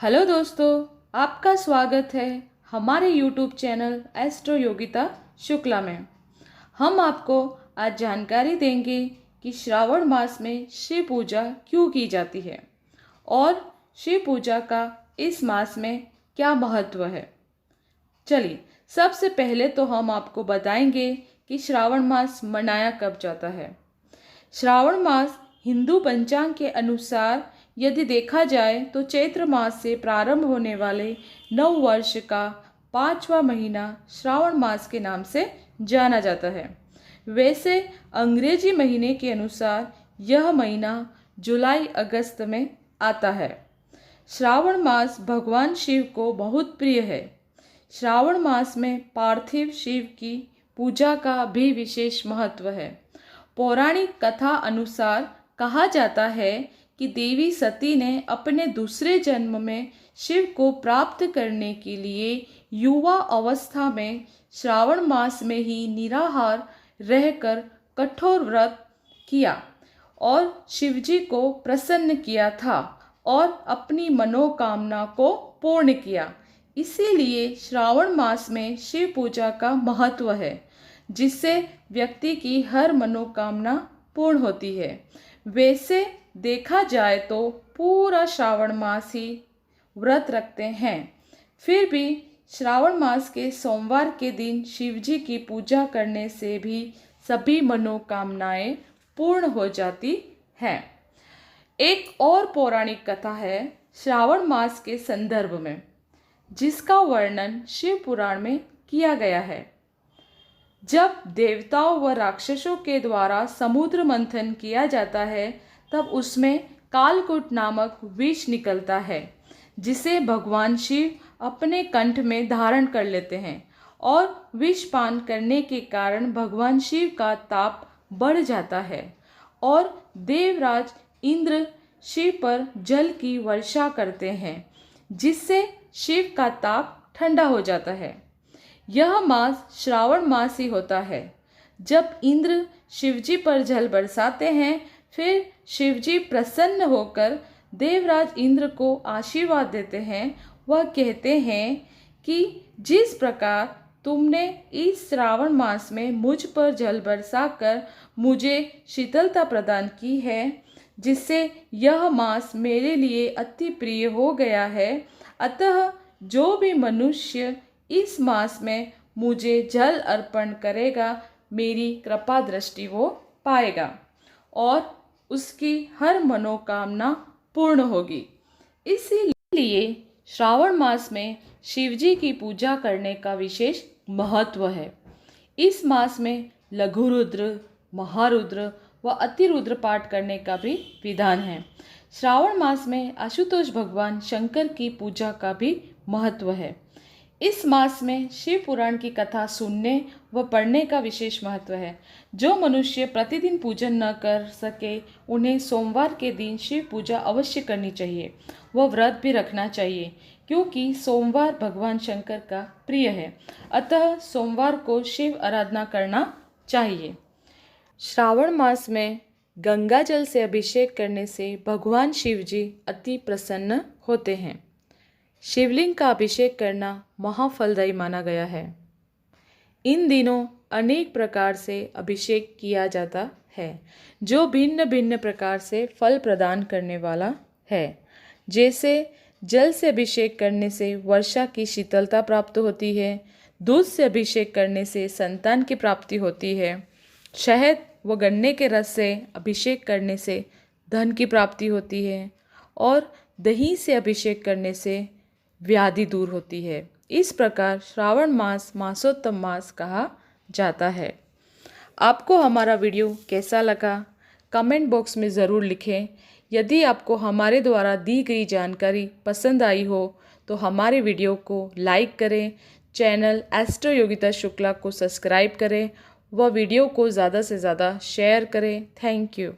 Hello दोस्तों, आपका स्वागत है हमारे YouTube channel astro Yogita Shukla में। हम आपको आज जानकारी देंगे कि श्रावण मास में शिव पूजा क्यों की जाती है और शिव पूजा का इस मास में क्या महत्व है। चलिए, सबसे पहले तो हम आपको बताएंगे कि श्रावण मास मनाया कब जाता है। श्रावण मास हिंदू पंचांग के अनुसार यदि देखा जाए तो चैत्र मास से प्रारंभ होने वाले नव वर्ष का 5वां महीना श्रावण मास के नाम से जाना जाता है। वैसे अंग्रेजी महीने के अनुसार यह महीना जुलाई अगस्त में आता है। श्रावण मास भगवान शिव को बहुत प्रिय है। श्रावण मास में पार्थिव शिव की पूजा का भी विशेष महत्व है। पौराणिक कथा अनुसार कहा जाता है कि देवी सती ने अपने दूसरे जन्म में शिव को प्राप्त करने के लिए युवा अवस्था में श्रावण मास में ही निराहार रहकर कठोर व्रत किया और शिवजी को प्रसन्न किया था और अपनी मनोकामना को पूर्ण किया। इसीलिए श्रावण मास में शिव पूजा का महत्व है, जिससे व्यक्ति की हर मनोकामना पूर्ण होती है। वैसे देखा जाए तो पूरा श्रावण मास ही व्रत रखते हैं, फिर भी श्रावण मास के सोमवार के दिन शिवजी की पूजा करने से भी सभी मनोकामनाएं पूर्ण हो जाती हैं। एक और पौराणिक कथा है श्रावण मास के संदर्भ में, जिसका वर्णन शिव पुराण में किया गया है। जब देवताओं व राक्षसों के द्वारा समुद्र मंथन किया जाता है, तब उसमें कालकूट नामक विष निकलता है, जिसे भगवान शिव अपने कंठ में धारण कर लेते हैं और विष पान करने के कारण भगवान शिव का ताप बढ़ जाता है और देवराज इंद्र शिव पर जल की वर्षा करते हैं, जिससे शिव का ताप ठंडा हो जाता है। यह मास श्रावण मास ही होता है। जब इंद्र शिवजी पर जल बरसाते हैं, फिर शिवजी प्रसन्न होकर देवराज इंद्र को आशीर्वाद देते हैं। वह कहते हैं कि जिस प्रकार तुमने इस श्रावण मास में मुझ पर जल बरसाकर मुझे शीतलता प्रदान की है, जिससे यह मास मेरे लिए अति प्रिय हो गया है, अतः जो भी मनुष्य इस मास में मुझे जल अर्पण करेगा, मेरी कृपा दृष्टि वो पाएगा और उसकी हर मनोकामना पूर्ण होगी। इसीलिए श्रावण मास में शिवजी की पूजा करने का विशेष महत्व है। इस मास में लघु रुद्र, महारुद्र व अतिरुद्र पाठ करने का भी विधान है। श्रावण मास में आशुतोष भगवान शंकर की पूजा का भी महत्व है। इस मास में शिव पुराण की कथा सुनने व पढ़ने का विशेष महत्व है। जो मनुष्य प्रतिदिन पूजन न कर सके, उन्हें सोमवार के दिन शिव पूजा अवश्य करनी चाहिए। वह व्रत भी रखना चाहिए, क्योंकि सोमवार भगवान शंकर का प्रिय है। अतः सोमवार को शिव आराधना करना चाहिए। श्रावण मास में गंगा जल से अभिषेक करने से भगवान शिव जी अति प्रसन्न होते हैं। शिवलिंग का अभिषेक करना महाफलदायी माना गया है। इन दिनों अनेक प्रकार से अभिषेक किया जाता है, जो भिन्न भिन्न प्रकार से फल प्रदान करने वाला है। जैसे जल से अभिषेक करने से वर्षा की शीतलता प्राप्त होती है, दूध से अभिषेक करने से संतान की प्राप्ति होती है, शहद व गन्ने के रस से अभिषेक करने से धन की प्राप्ति होती है और दही से अभिषेक करने से व्याधि दूर होती है। इस प्रकार श्रावण मास मासोत्तम मास कहा जाता है। आपको हमारा वीडियो कैसा लगा, कमेंट बॉक्स में ज़रूर लिखें। यदि आपको हमारे द्वारा दी गई जानकारी पसंद आई हो तो हमारे वीडियो को लाइक करें, चैनल एस्ट्रो योगिता शुक्ला को सब्सक्राइब करें व वीडियो को ज़्यादा से ज़्यादा शेयर करें। Thank you.